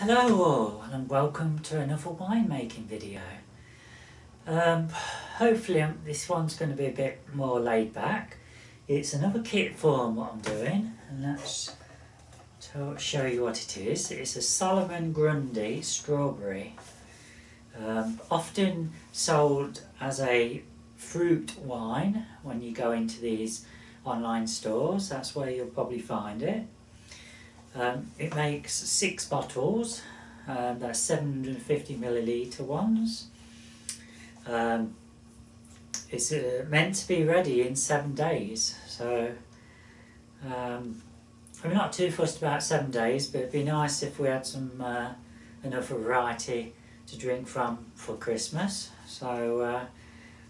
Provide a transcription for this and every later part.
Hello all and welcome to another winemaking video. Hopefully this one's going to be a bit more laid back. It's another kit form what I'm doing, and that's to show you what it is. It's a Solomon Grundy Strawberry, often sold as a fruit wine when you go into these online stores. That's where you'll probably find it. It makes 6 bottles, they're 750 milliliter ones. It's meant to be ready in 7 days, so I'm not too fussed about 7 days, but it'd be nice if we had some enough variety to drink from for Christmas. So,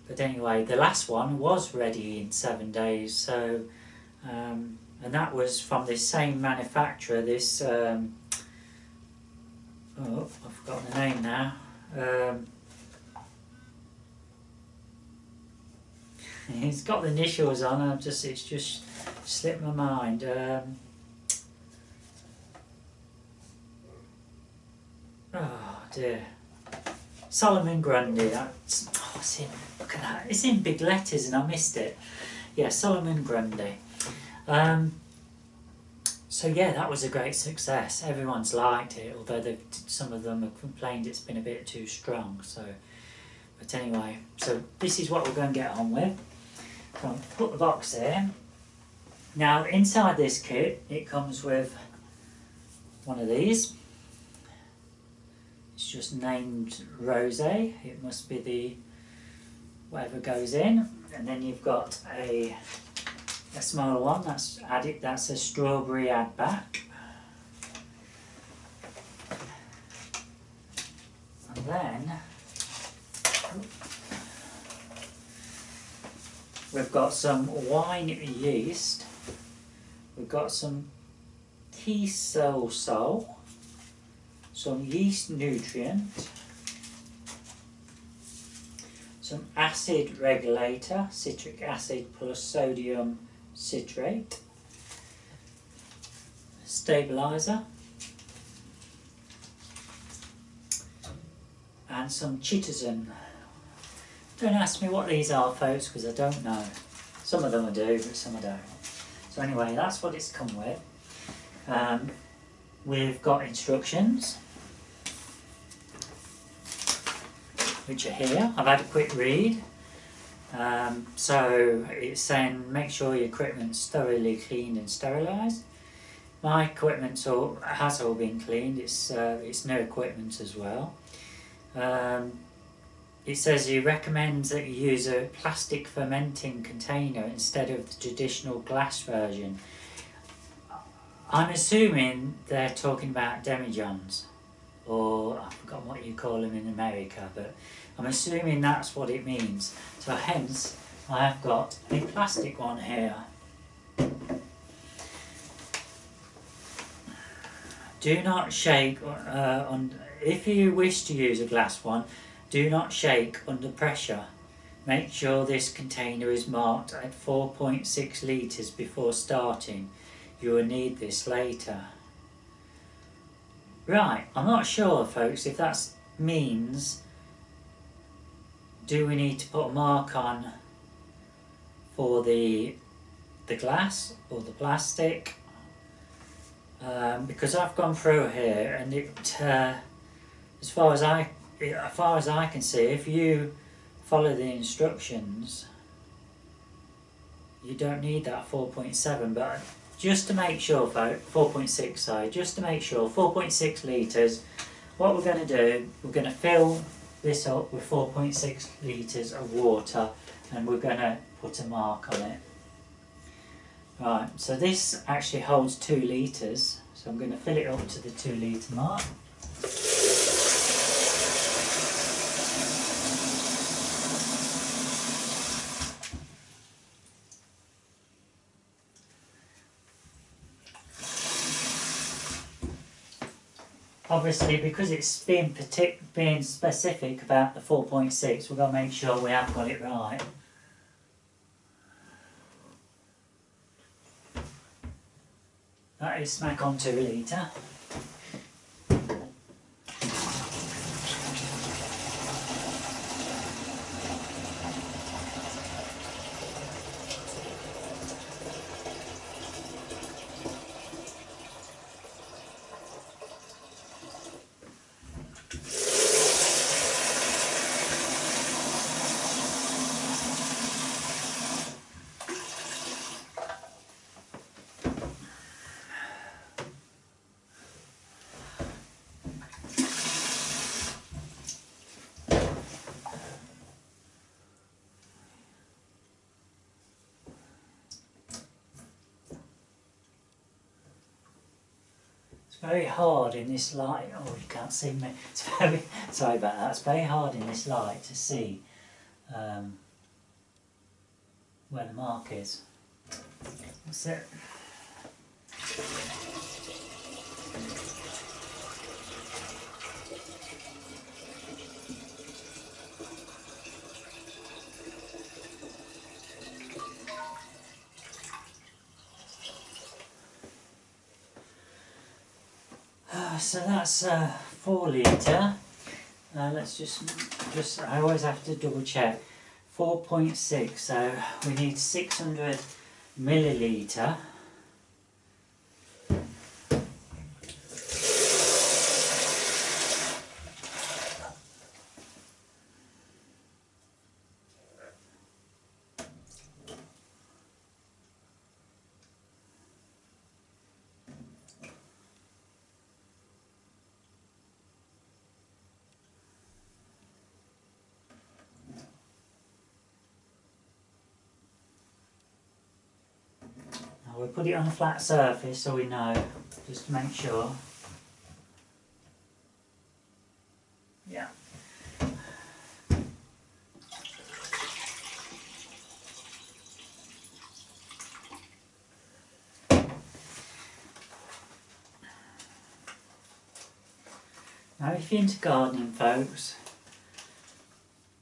but anyway, the last one was ready in 7 days, so and that was from this same manufacturer, this, oh, I've forgotten the name now. It's got the initials on, it's just slipped my mind. Oh dear. Solomon Grundy, that's, oh, look at that, it's in big letters and I missed it. Yeah, Solomon Grundy. So yeah, that was a great success. Everyone's liked it, although some of them have complained it's been a bit too strong. So, but anyway, so this is what we're going to get on with. So I'll put the box in. Now inside this kit, it comes with one of these. It's just named Rosé. It must be the whatever goes in, and then you've got a smaller one, that's a strawberry add back. And then we've got some wine yeast, we've got some tea sol, some yeast nutrient, some acid regulator, citric acid plus sodium citrate, stabilizer, and some chitosan. Don't ask me what these are, folks, because I don't know. Some of them I do, but some I don't. So anyway, that's what it's come with. We've got instructions, which are here. I've had a quick read. So it's saying make sure your equipment's thoroughly cleaned and sterilised. My equipment has all been cleaned. It's new equipment as well. It says he recommends that you use a plastic fermenting container instead of the traditional glass version. I'm assuming they're talking about demijohns, or I've forgotten what you call them in America, but I'm assuming that's what it means. So hence, I have got a plastic one here. Do not shake, if you wish to use a glass one, do not shake under pressure. Make sure this container is marked at 4.6 litres before starting. You will need this later. Right, I'm not sure, folks, if that means do we need to put a mark on for the glass or the plastic, because I've gone through here and it as far as I can see, if you follow the instructions you don't need that 4.7, but just to make sure, folks, 4.6, sorry, just to make sure, 4.6 litres, what we're going to do, we're going to fill this up with 4.6 litres of water and we're going to put a mark on it. Right, so this actually holds 2 litres, so I'm going to fill it up to the 2 litre mark. Obviously, because it's being specific about the 4.6, we've got to make sure we have got it right. That is smack on 2 litre. It's very hard in this light. Oh, you can't see me. It's very, sorry about that. It's very hard in this light to see where the mark is. That's it. So that's 4 litre. Let's just I always have to double check. 4.6. So we need 600 milliliter. We'll put it on a flat surface so we know, just to make sure. Yeah. Now if you're into gardening, folks,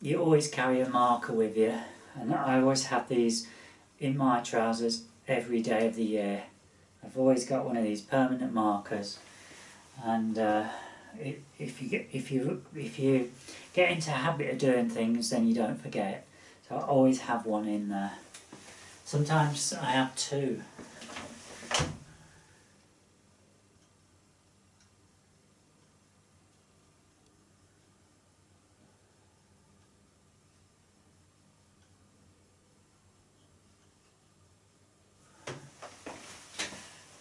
you always carry a marker with you, and I always have these in my trousers every day of the year. I've always got one of these permanent markers, and if you get into a habit of doing things, then you don't forget. So I always have one in there. Sometimes I have 2.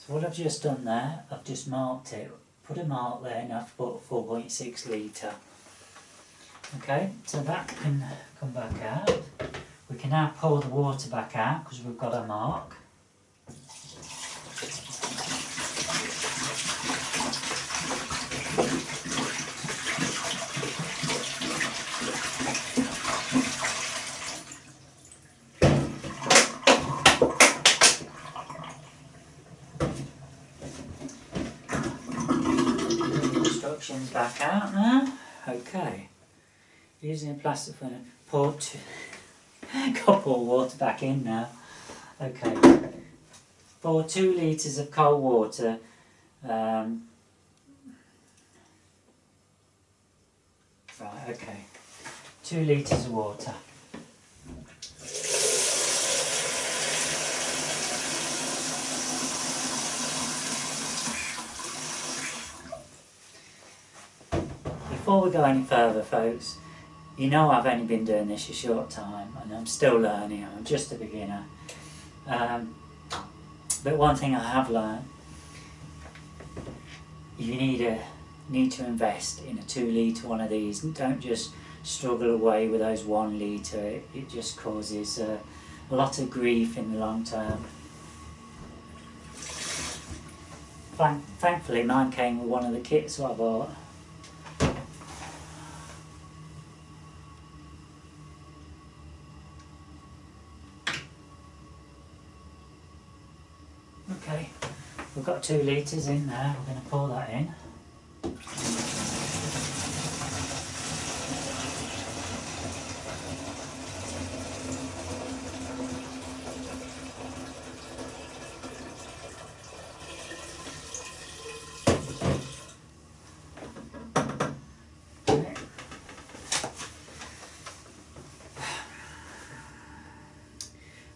What I've just done there, I've just marked it, put a mark there, and I've put 4.6 litre. Okay, so that can come back out. We can now pour the water back out because we've got a mark. Back out now. Okay. Using a plastic funnel. Got to pour water back in now. Okay. For 2 litres of cold water. Right, okay. 2 litres of water. Before we go any further, folks, you know I've only been doing this a short time and I'm still learning. I'm just a beginner. But one thing I have learned, you need to invest in a 2 litre one of these, and don't just struggle away with those 1 litre. It just causes a lot of grief in the long term. Thankfully mine came with one of the kits that I bought. Okay, we've got 2 litres in there, we're going to pour that in.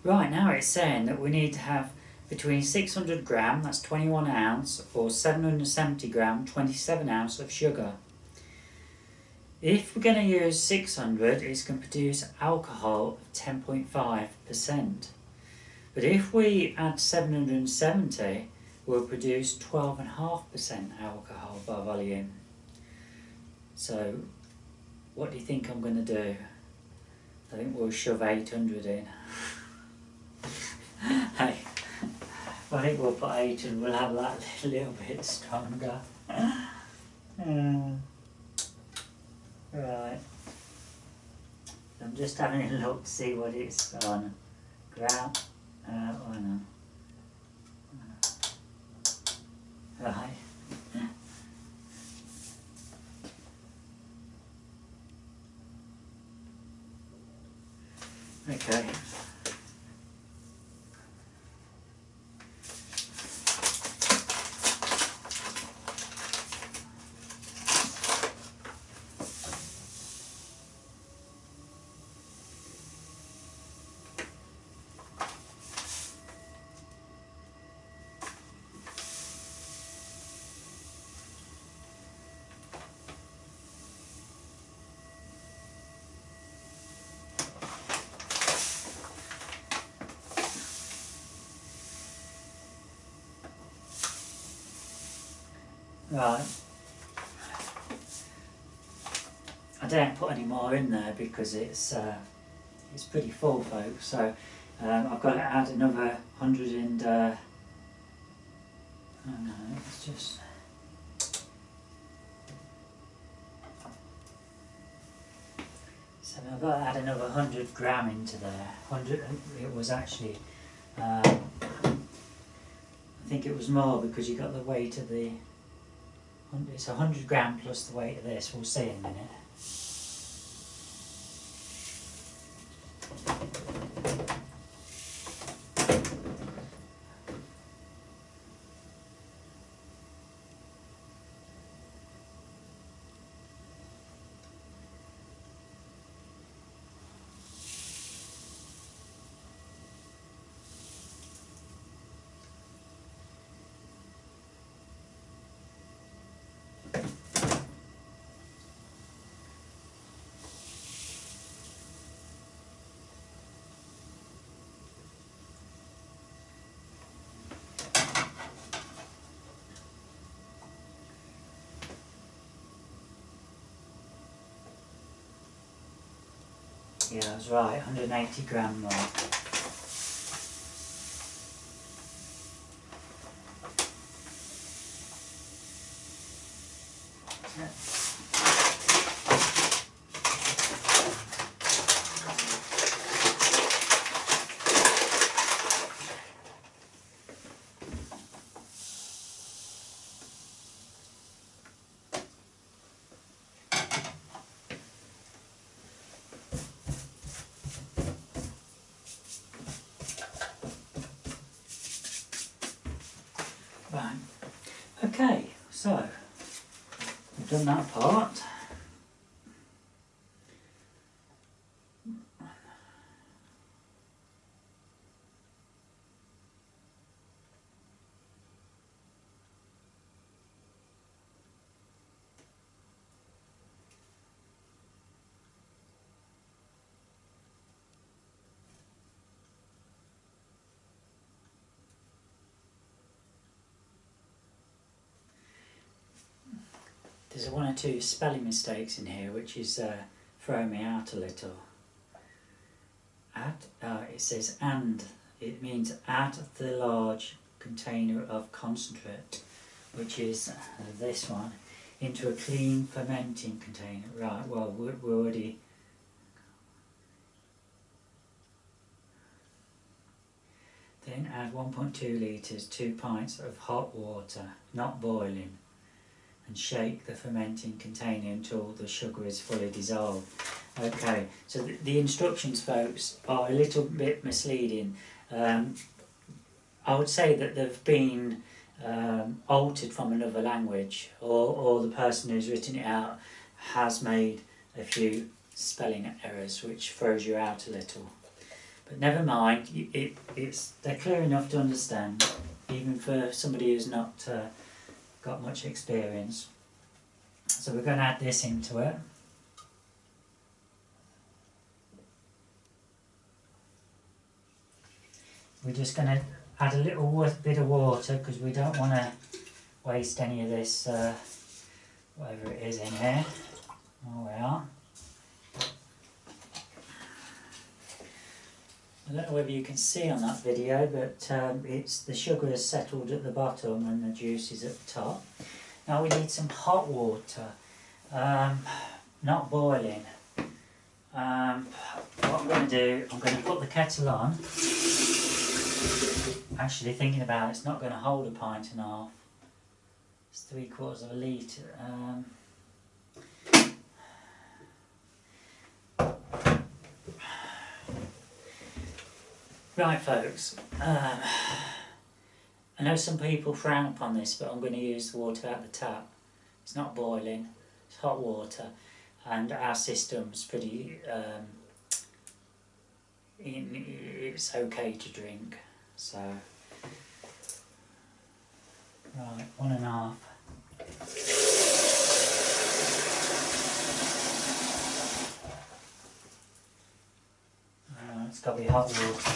Right, now it's saying that we need to have between 600 gram, that's 21 ounce, or 770 gram, 27 ounce of sugar. If we're going to use 600, it's going to produce alcohol of 10.5%. But if we add 770, we'll produce 12.5% alcohol by volume. So, what do you think I'm going to do? I think we'll shove 800 in. Hey. I think we'll put 8 and we'll have that a little bit stronger. Right. I'm just having a look to see what it's on. Ground. Oh no. Right. Okay. Right. I don't put any more in there because it's pretty full, folks. So I've got to add another 100 and oh no, it's just. So I've got to add another 100 gram into there. 100. It was actually. I think it was more because you got the weight of the. It's 100 gram plus the weight of this. We'll see in a minute. Yeah, I was right, 180 gram more. Right, okay, so we've done that part. There's one or two spelling mistakes in here which is throwing me out a little. It says and, it means add the large container of concentrate, which is this one, into a clean fermenting container. Right, well we're already... Then add 1.2 litres, 2 pints of hot water, not boiling, and shake the fermenting container until the sugar is fully dissolved. Okay, so the instructions, folks, are a little bit misleading. I would say that they've been altered from another language, or the person who's written it out has made a few spelling errors which throws you out a little. But never mind, they're clear enough to understand, even for somebody who's not got much experience. So we're going to add this into it. We're just going to add a little bit of water because we don't want to waste any of this, whatever it is in here. Oh, we are. I don't know whether you can see on that video, but it's the sugar is settled at the bottom and the juice is at the top. Now we need some hot water, not boiling. What I'm going to do, I'm going to put the kettle on. Actually thinking about it, it's not going to hold a pint and a half. It's 3/4 of a litre. Right folks, I know some people frown upon this, but I'm going to use the water out the tap. It's not boiling, it's hot water, and our system's pretty, it's okay to drink, so, right, 1.5. It's got to be hot water.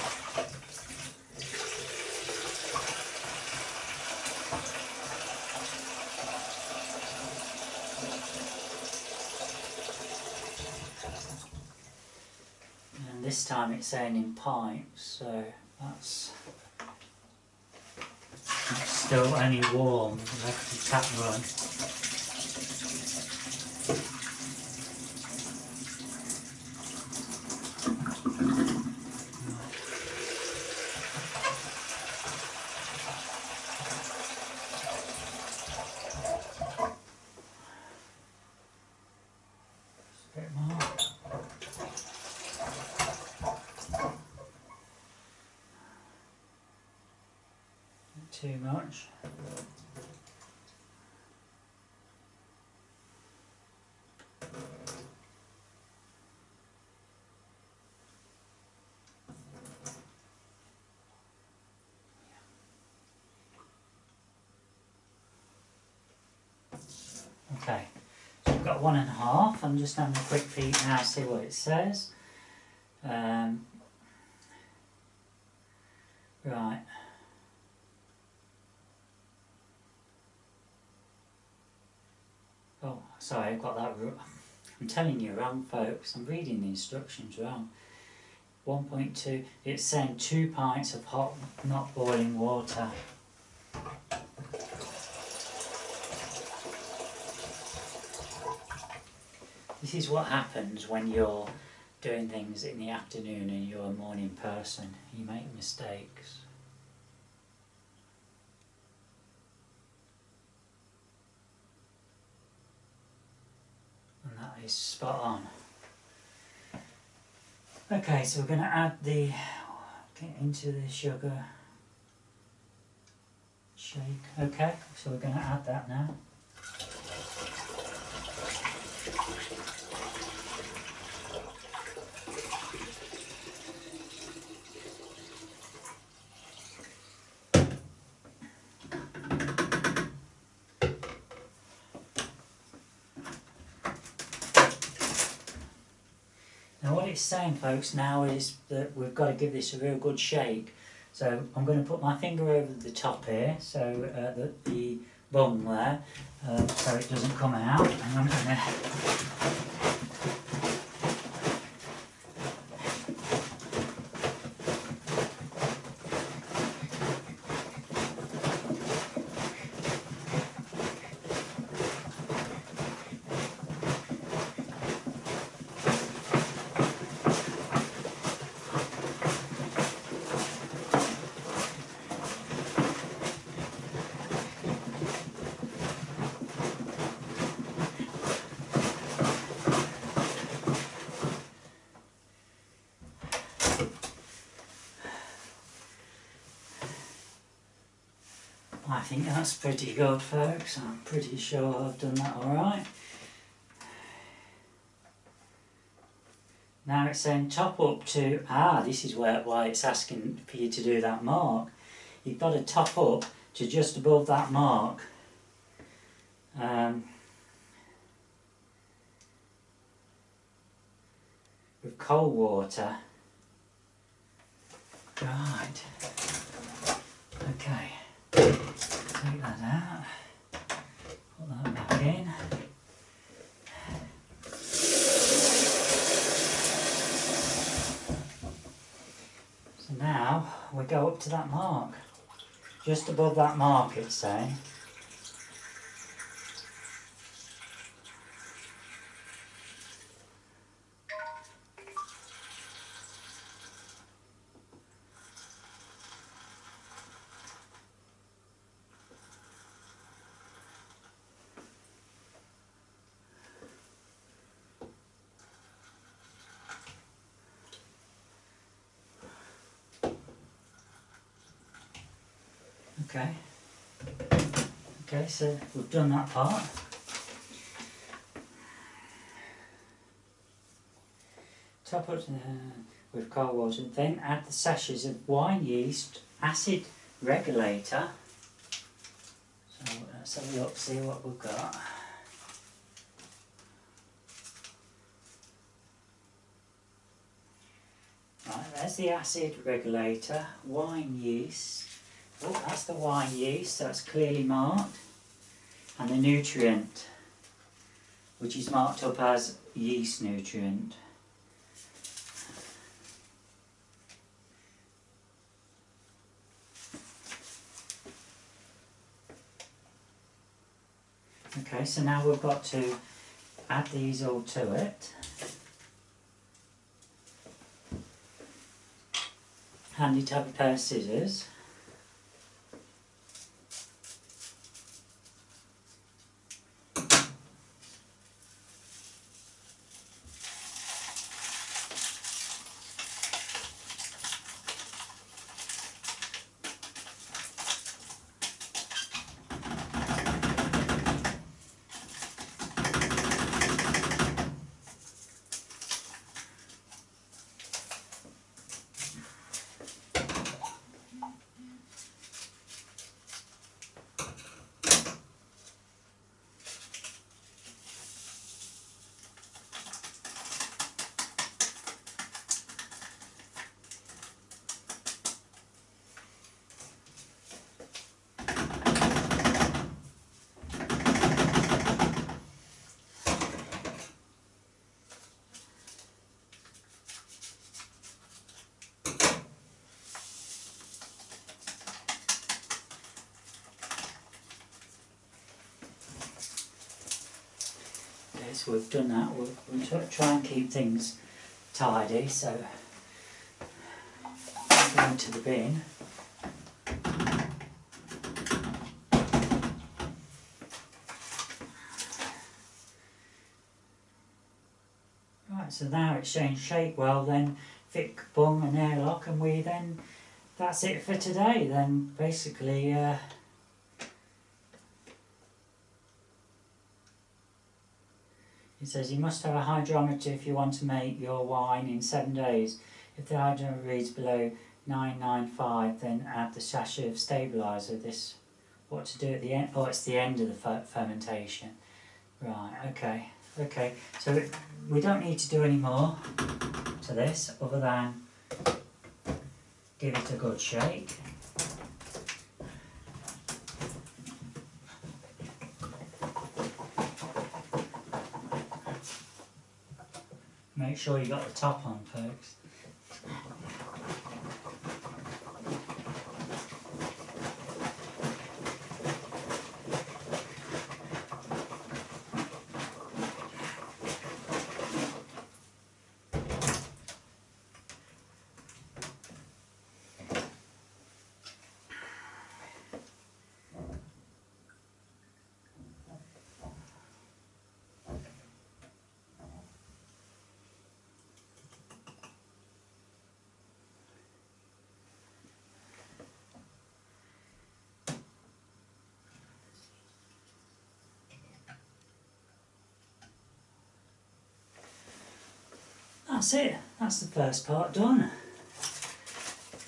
And this time it's saying in pints, so that's still only warm. Left the tap run. Too much. Okay, so we've got 1.5. I'm just having a quick peek now, see what it says. Right. Oh, sorry, I've got that wrong. I'm telling you wrong, folks. I'm reading the instructions wrong. 1.2, it's saying 2 pints of hot, not boiling water. This is what happens when you're doing things in the afternoon and you're a morning person. You make mistakes. And that is spot on. Okay, so we're going to add the, get into the sugar shake. Okay, so we're going to add that now. Now what it's saying, folks, now is that we've got to give this a real good shake. So I'm going to put my finger over the top here, so the bung there, so it doesn't come out, and I'm going to I think that's pretty good, folks. I'm pretty sure I've done that alright. Now it's saying top up to, this is why it's asking for you to do that mark. You've got to top up to just above that mark. With cold water. Right. Okay. Take that out, put that back in. go up to that mark. Just above that mark, it's saying. Okay. Okay, so we've done that part. Top up with cold water, then add the sachets of wine yeast acid regulator. So let's have a look, see what we've got. Right, there's the acid regulator, wine yeast. Oh, that's the wine yeast, that's clearly marked. And the nutrient, which is marked up as yeast nutrient. Okay, so now we've got to add these all to it. Handy to have a pair of scissors. So we've done that, we'll try and keep things tidy, so go into the bin. Right, so now it's changed shape well then, thick bung and airlock, and that's it for today then, basically. It says you must have a hydrometer if you want to make your wine in 7 days. If the hydrometer reads below 995, then add the sachet of stabiliser. This, what to do at the end? Oh, it's the end of the fermentation. Right, okay. Okay, so we don't need to do any more to this other than give it a good shake. Make sure you got the top on, folks. That's it, that's the first part done.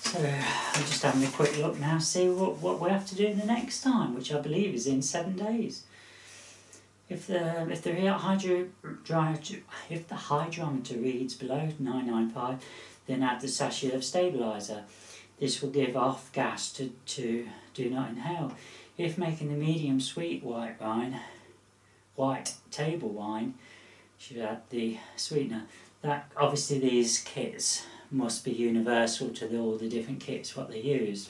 So I'm just having a quick look now, see what we have to do the next time, which I believe is in 7 days. If the hydrometer reads below 995, then add the sachet of stabiliser. This will give off gas to do not inhale. If making the medium sweet white table wine, should add the sweetener. That obviously these kits must be universal to all the different kits what they use.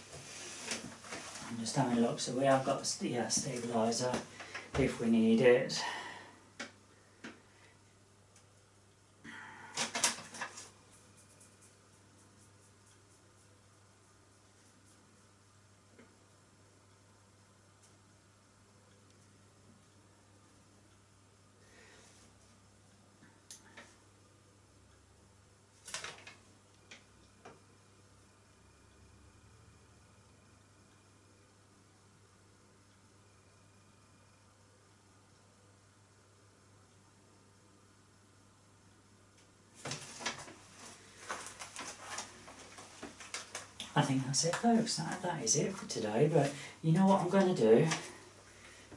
I'm just having a look, so we have got a stabiliser if we need it. I think that's it, folks. That is it for today. But you know what I'm going to do?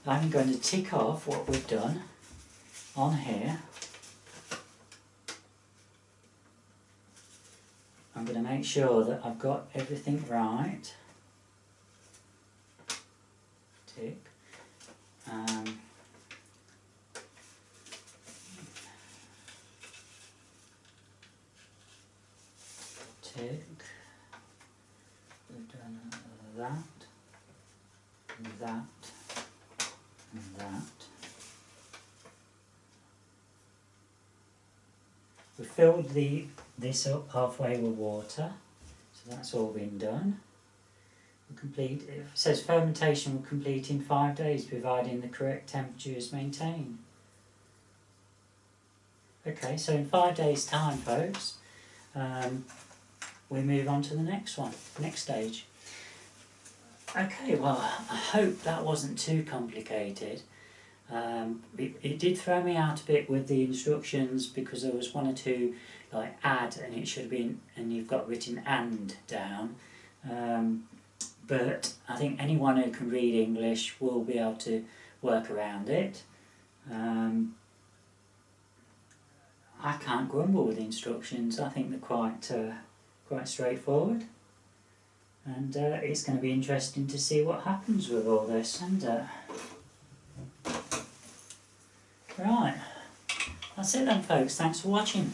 I'm going to tick off what we've done on here. I'm going to make sure that I've got everything right. Tick. Tick. We've done that, and that, and that. We filled this up halfway with water, so that's all been done. It says fermentation will complete in 5 days, providing the correct temperature is maintained. Okay, so in 5 days' time, folks, we move on to the next stage. Okay, well, I hope that wasn't too complicated. It did throw me out a bit with the instructions because there was one or two like add and it should have been, and you've got written and down. But I think anyone who can read English will be able to work around it. I can't grumble with the instructions. I think they're quite straightforward. And it's going to be interesting to see what happens with all this. And right, that's it then, folks. Thanks for watching.